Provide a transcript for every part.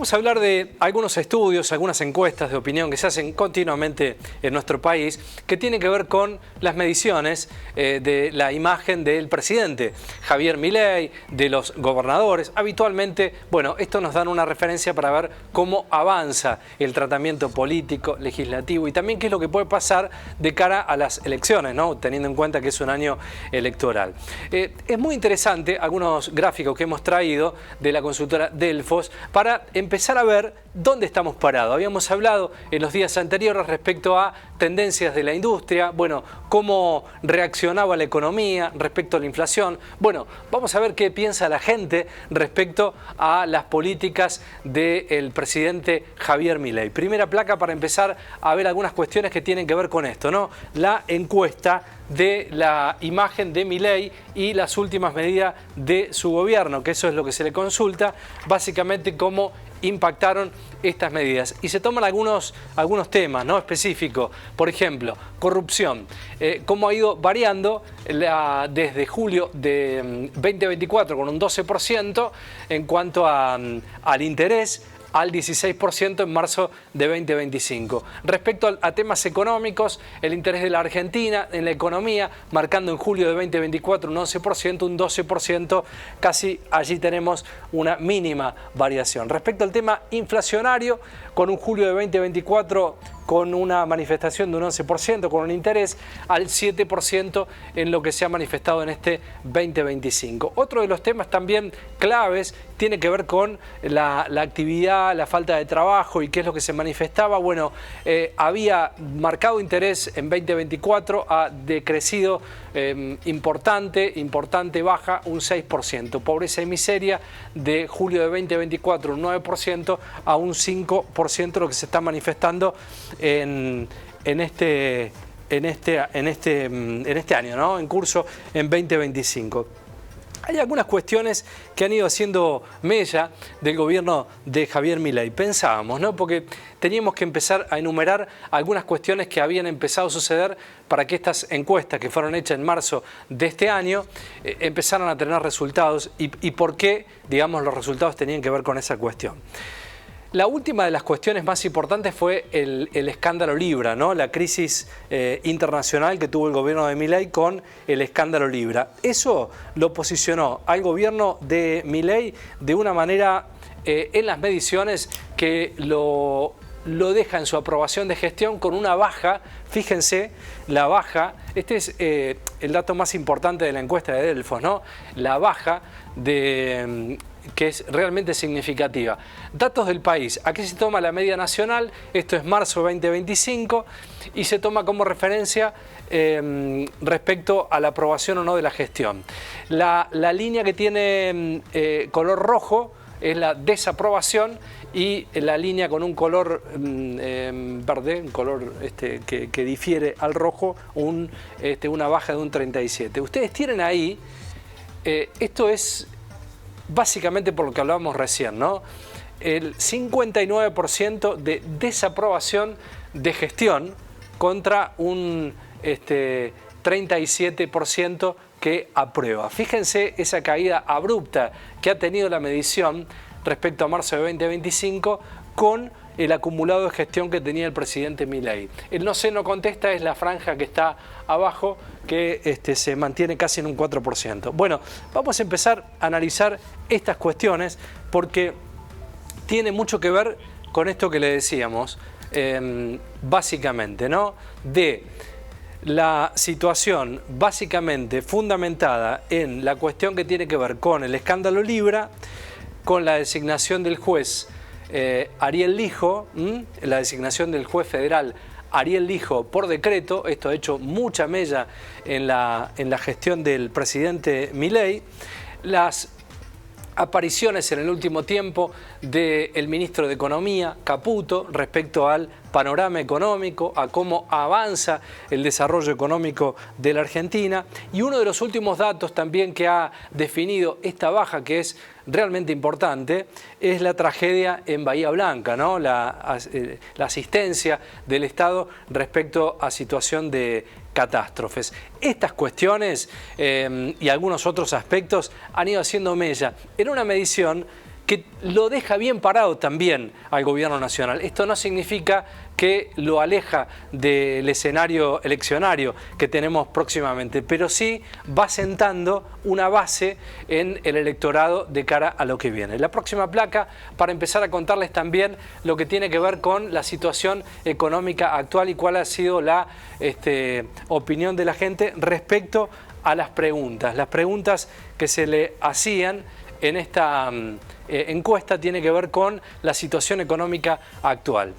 Vamos a hablar de algunos estudios, algunas encuestas de opinión que se hacen continuamente en nuestro país que tienen que ver con las mediciones de la imagen del presidente Javier Milei, de los gobernadores. Habitualmente, bueno, esto nos dan una referencia para ver cómo avanza el tratamiento político, legislativo y también qué es lo que puede pasar de cara a las elecciones, ¿no? Teniendo en cuenta que es un año electoral. Es muy interesante algunos gráficos que hemos traído de la consultora Delfos para empezar a ver dónde estamos parados. Habíamos hablado en los días anteriores respecto a tendencias de la industria, bueno, cómo reaccionaba la economía respecto a la inflación. Bueno, vamos a ver qué piensa la gente respecto a las políticas del presidente Javier Milei. Primera placa para empezar a ver algunas cuestiones que tienen que ver con esto, ¿no? La encuesta de la imagen de Milei y las últimas medidas de su gobierno, que eso es lo que se le consulta, básicamente cómo impactaron estas medidas. Y se toman algunos temas, ¿no?, específicos. Por ejemplo, corrupción. Cómo ha ido variando desde julio de 2024 con un 12% en cuanto al interés, al 16% en marzo de 2025. Respecto a temas económicos, el interés de la Argentina en la economía, marcando en julio de 2024 un 11%, un 12%, casi allí tenemos una mínima variación. Respecto al tema inflacionario, con un julio de 2024 con una manifestación de un 11%, con un interés al 7% en lo que se ha manifestado en este 2025. Otro de los temas también claves tiene que ver con la actividad, la falta de trabajo y qué es lo que se manifestaba. Bueno, había marcado interés en 2024, ha decrecido importante baja, un 6%. Pobreza y miseria de julio de 2024, un 9% a un 5%, lo que se está manifestando en este año, ¿no?, en curso en 2025. Hay algunas cuestiones que han ido haciendo mella del gobierno de Javier Milei. Pensábamos, ¿no?, porque teníamos que empezar a enumerar algunas cuestiones que habían empezado a suceder para que estas encuestas que fueron hechas en marzo de este año empezaran a tener resultados y por qué, digamos, los resultados tenían que ver con esa cuestión. La última de las cuestiones más importantes fue el escándalo Libra, ¿no?, la crisis internacional que tuvo el gobierno de Milei con el escándalo Libra. Eso lo posicionó al gobierno de Milei de una manera en las mediciones que lo deja en su aprobación de gestión con una baja. Fíjense, la baja, este es el dato más importante de la encuesta de Delfos, ¿no?, la baja que es realmente significativa. Datos del país. Aquí se toma la media nacional, esto es marzo 2025, y se toma como referencia respecto a la aprobación o no de la gestión. La línea que tiene color rojo es la desaprobación y la línea con un color verde, un color que difiere al rojo, una baja de un 37. Ustedes tienen ahí, esto es básicamente por lo que hablábamos recién, ¿no?, el 59% de desaprobación de gestión contra un 37% que aprueba. Fíjense esa caída abrupta que ha tenido la medición respecto a marzo de 2025 con el acumulado de gestión que tenía el presidente Milei. El no sé, no contesta es la franja que está abajo, que se mantiene casi en un 4%. Bueno, vamos a empezar a analizar estas cuestiones porque tiene mucho que ver con esto que le decíamos, básicamente, ¿no?, de la situación básicamente fundamentada en la cuestión que tiene que ver con el escándalo Libra, con la designación del juez Ariel Lijo, la designación del juez federal Ariel Lijo por decreto. Esto ha hecho mucha mella en la gestión del presidente Milei. Las apariciones en el último tiempo del ministro de Economía, Caputo, respecto al panorama económico, a cómo avanza el desarrollo económico de la Argentina. Y uno de los últimos datos también que ha definido esta baja, que es realmente importante, es la tragedia en Bahía Blanca, ¿no?, la asistencia del Estado respecto a situación de catástrofes. Estas cuestiones y algunos otros aspectos han ido haciendo mella en una medición que lo deja bien parado también al gobierno nacional. Esto no significa que lo aleja del escenario eleccionario que tenemos próximamente, pero sí va sentando una base en el electorado de cara a lo que viene. La próxima placa, para empezar a contarles también lo que tiene que ver con la situación económica actual y cuál ha sido la opinión de la gente respecto a las preguntas que se le hacían en esta encuesta tiene que ver con la situación económica actual.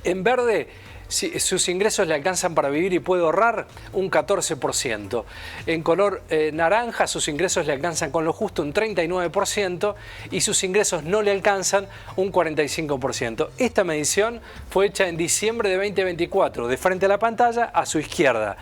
En verde, si sus ingresos le alcanzan para vivir y puede ahorrar, un 14%. En color naranja, sus ingresos le alcanzan con lo justo, un 39%, y sus ingresos no le alcanzan, un 45%. Esta medición fue hecha en diciembre de 2024, de frente a la pantalla, a su izquierda.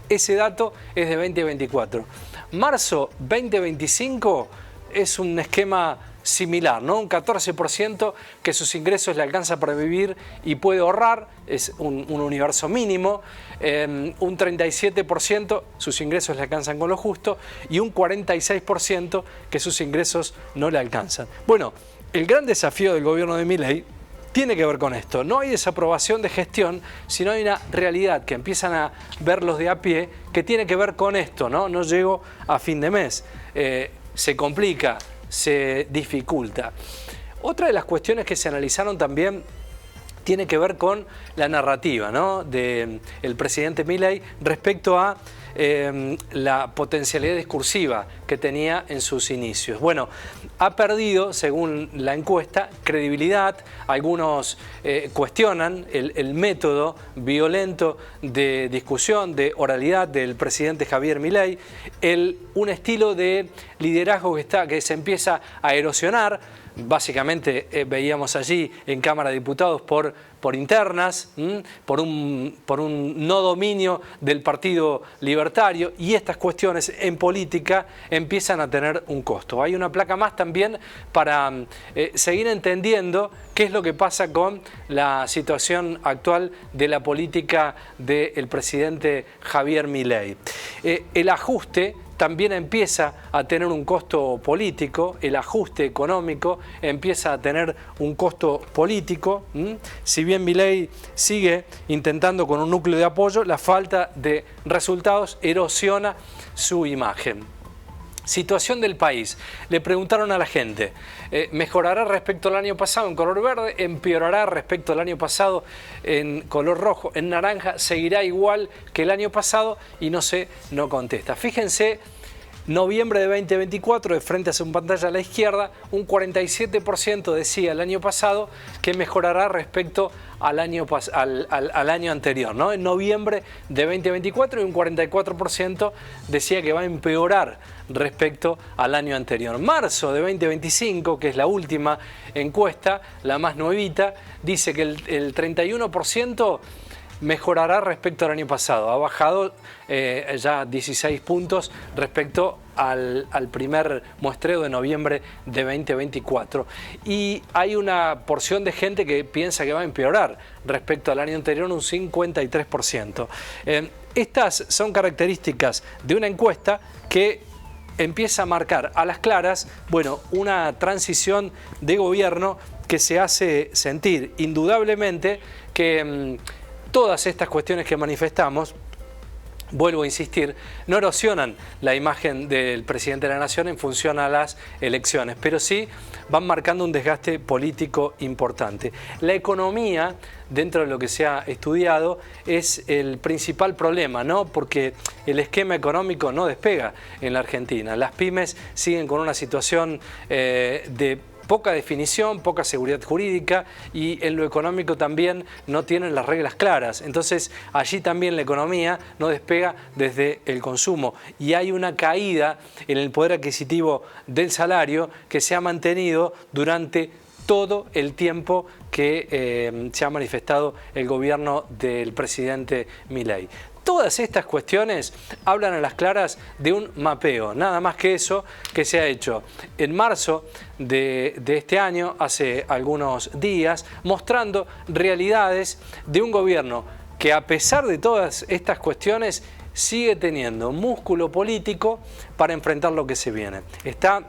Ese dato es de 2024. Marzo 2025 es un esquema similar, ¿no? Un 14% que sus ingresos le alcanza para vivir y puede ahorrar, es un universo mínimo, un 37% sus ingresos le alcanzan con lo justo y un 46% que sus ingresos no le alcanzan. Bueno, el gran desafío del gobierno de Milei tiene que ver con esto. No hay desaprobación de gestión, sino hay una realidad que empiezan a ver los de a pie que tiene que ver con esto, ¿no? No llego a fin de mes, se complica, se dificulta. Otra de las cuestiones que se analizaron también tiene que ver con la narrativa, ¿no?, del presidente Milei respecto a la potencialidad discursiva que tenía en sus inicios. Bueno, ha perdido, según la encuesta, credibilidad. Algunos cuestionan el método violento de discusión, de oralidad del presidente Javier Milei, un estilo de liderazgo que se empieza a erosionar. Básicamente veíamos allí en Cámara de Diputados por internas, por un no dominio del Partido Libertario, y estas cuestiones en política empiezan a tener un costo. Hay una placa más también para seguir entendiendo qué es lo que pasa con la situación actual de la política del presidente Javier Milei. El ajuste también empieza a tener un costo político, el ajuste económico empieza a tener un costo político. Si bien Milei sigue intentando con un núcleo de apoyo, la falta de resultados erosiona su imagen. Situación del país. Le preguntaron a la gente, ¿mejorará respecto al año pasado en color verde? ¿Empeorará respecto al año pasado en color rojo? ¿En naranja? ¿Seguirá igual que el año pasado? Y no contesta. Fíjense, noviembre de 2024, de frente a su pantalla a la izquierda, un 47% decía el año pasado que mejorará respecto al año anterior, ¿no? En noviembre de 2024, y un 44% decía que va a empeorar respecto al año anterior. Marzo de 2025, que es la última encuesta, la más nuevita, dice que el 31% mejorará respecto al año pasado. Ha bajado ya 16 puntos respecto al primer muestreo de noviembre de 2024. Y hay una porción de gente que piensa que va a empeorar respecto al año anterior, un 53%. Estas son características de una encuesta que empieza a marcar a las claras, bueno, una transición de gobierno que se hace sentir. Indudablemente que todas estas cuestiones que manifestamos, vuelvo a insistir, no erosionan la imagen del presidente de la Nación en función a las elecciones, pero sí van marcando un desgaste político importante. La economía, dentro de lo que se ha estudiado, es el principal problema, ¿no? Porque el esquema económico no despega en la Argentina. Las pymes siguen con una situación de poca definición, poca seguridad jurídica, y en lo económico también no tienen las reglas claras. Entonces allí también la economía no despega desde el consumo y hay una caída en el poder adquisitivo del salario que se ha mantenido durante todo el tiempo que se ha manifestado el gobierno del presidente Milei. Todas estas cuestiones hablan a las claras de un mapeo, nada más que eso, que se ha hecho en marzo de este año, hace algunos días, mostrando realidades de un gobierno que, a pesar de todas estas cuestiones, sigue teniendo músculo político para enfrentar lo que se viene. Está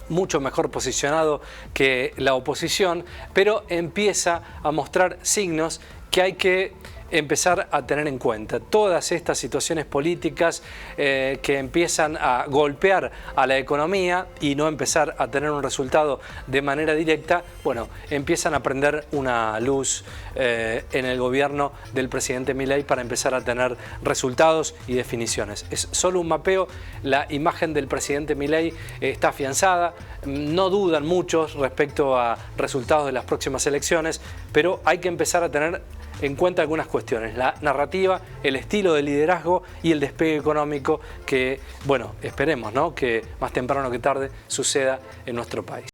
mucho mejor posicionado que la oposición, pero empieza a mostrar signos que hay que empezar a tener en cuenta. Todas estas situaciones políticas que empiezan a golpear a la economía y no empezar a tener un resultado de manera directa, bueno, empiezan a prender una luz en el gobierno del presidente Milei para empezar a tener resultados y definiciones. Es solo un mapeo, la imagen del presidente Milei está afianzada, no dudan muchos respecto a resultados de las próximas elecciones, pero hay que empezar a tener en cuenta algunas cuestiones, la narrativa, el estilo de liderazgo y el despegue económico que, bueno, esperemos, ¿no?, que más temprano que tarde suceda en nuestro país.